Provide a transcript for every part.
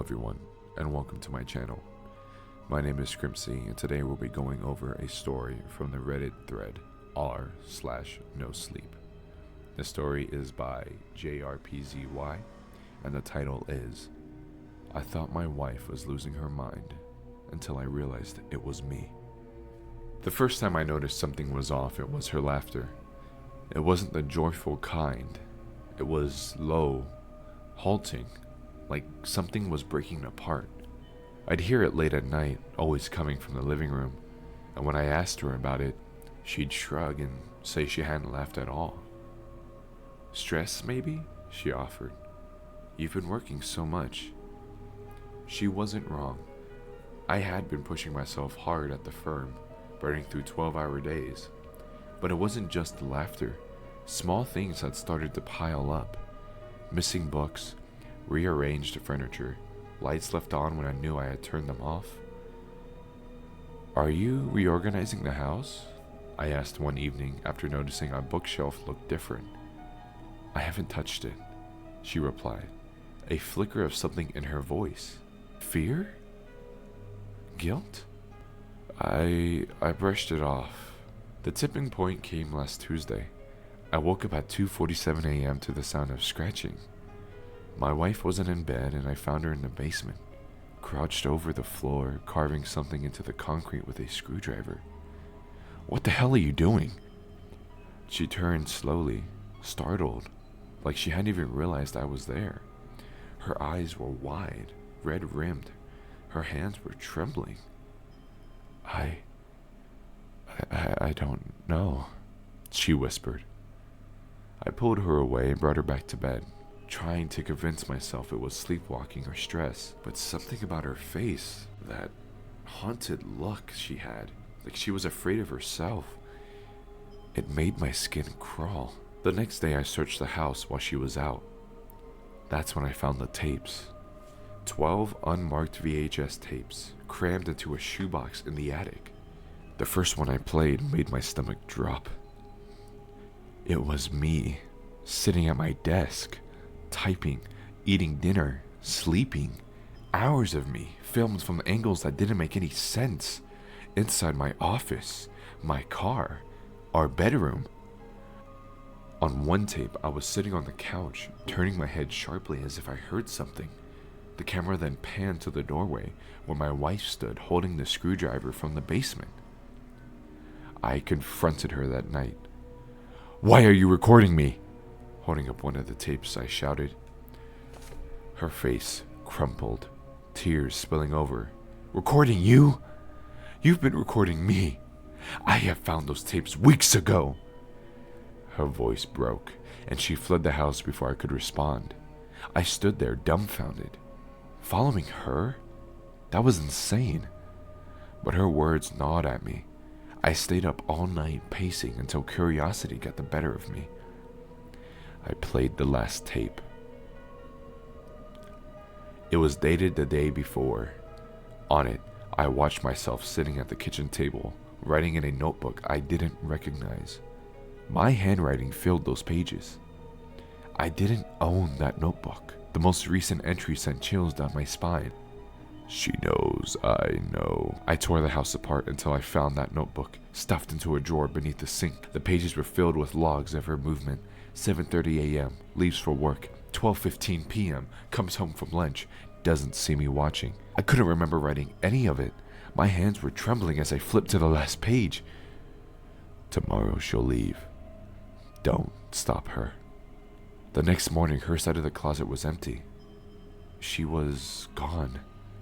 everyone, and welcome to my channel. My name is Grpzy, and today we'll be going over a story from the Reddit thread r/no sleep. The story is by Grpzy, and the title is, I thought my wife was losing her mind until I realized it was me. The first time I noticed something was off, it was her laughter. It wasn't the joyful kind. It was low, halting, like something was breaking apart. I'd hear it late at night, always coming from the living room, and when I asked her about it, she'd shrug and say she hadn't laughed at all. Stress, maybe? She offered. You've been working so much. She wasn't wrong. I had been pushing myself hard at the firm, burning through 12-hour days. But it wasn't just the laughter. Small things had started to pile up. Missing books, rearranged furniture, lights left on when I knew I had turned them off. Are you reorganizing the house? I asked one evening after noticing our bookshelf looked different. I haven't touched it, she replied, a flicker of something in her voice. Fear? Guilt? I brushed it off. The tipping point came last Tuesday. I woke up at 2:47 a.m. to the sound of scratching. My wife wasn't in bed, and I found her in the basement, crouched over the floor, carving something into the concrete with a screwdriver. What the hell are you doing? She turned slowly, startled, like she hadn't even realized I was there. Her eyes were wide, red-rimmed. Her hands were trembling. I don't know, she whispered. I pulled her away and brought her back to bed, trying to convince myself it was sleepwalking or stress, but something about her face, that haunted look she had, like she was afraid of herself, it made my skin crawl. The next day I searched the house while she was out. That's when I found the tapes. 12 unmarked VHS tapes, crammed into a shoebox in the attic. The first one I played made my stomach drop. It was me, sitting at my desk, typing, eating dinner, sleeping. Hours of me, filmed from angles that didn't make any sense. Inside my office, my car, our bedroom. On one tape, I was sitting on the couch, turning my head sharply as if I heard something. The camera then panned to the doorway, where my wife stood holding the screwdriver from the basement. I confronted her that night. Why are you recording me? Holding up one of the tapes, I shouted. Her face crumpled, tears spilling over. Recording you? You've been recording me. I have found those tapes weeks ago. Her voice broke, and she fled the house before I could respond. I stood there dumbfounded. Following her? That was insane. But her words gnawed at me. I stayed up all night pacing until curiosity got the better of me. I played the last tape. It was dated the day before. On it, I watched myself sitting at the kitchen table, writing in a notebook I didn't recognize. My handwriting filled those pages. I didn't own that notebook. The most recent entry sent chills down my spine. She knows, I know. I tore the house apart until I found that notebook, stuffed into a drawer beneath the sink. The pages were filled with logs of her movement. 7:30 a.m., leaves for work. 12:15 p.m., comes home from lunch, doesn't see me watching. I couldn't remember writing any of it. My hands were trembling as I flipped to the last page. Tomorrow she'll leave. Don't stop her. The next morning, her side of the closet was empty. She was gone.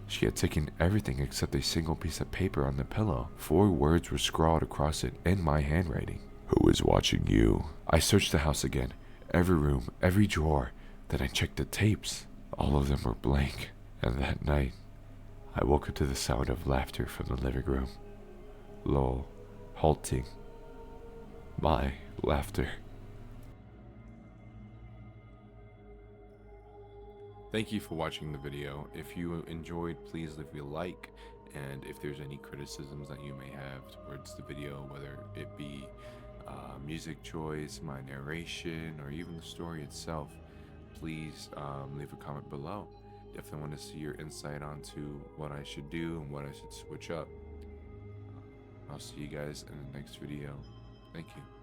She had taken everything except a single piece of paper on the pillow. 4 words were scrawled across it in my handwriting. Who is watching you? I searched the house again, every room, every drawer. Then I checked the tapes. All of them were blank. And that night, I woke up to the sound of laughter from the living room. Low, halting. My laughter. Thank you for watching the video. If you enjoyed, please leave me a like, and if there's any criticisms that you may have towards the video, whether it be music choice, my narration, or even the story itself, please leave a comment below. Definitely want to see your insight onto what I should do and what I should switch up. I'll see you guys in the next video. Thank you.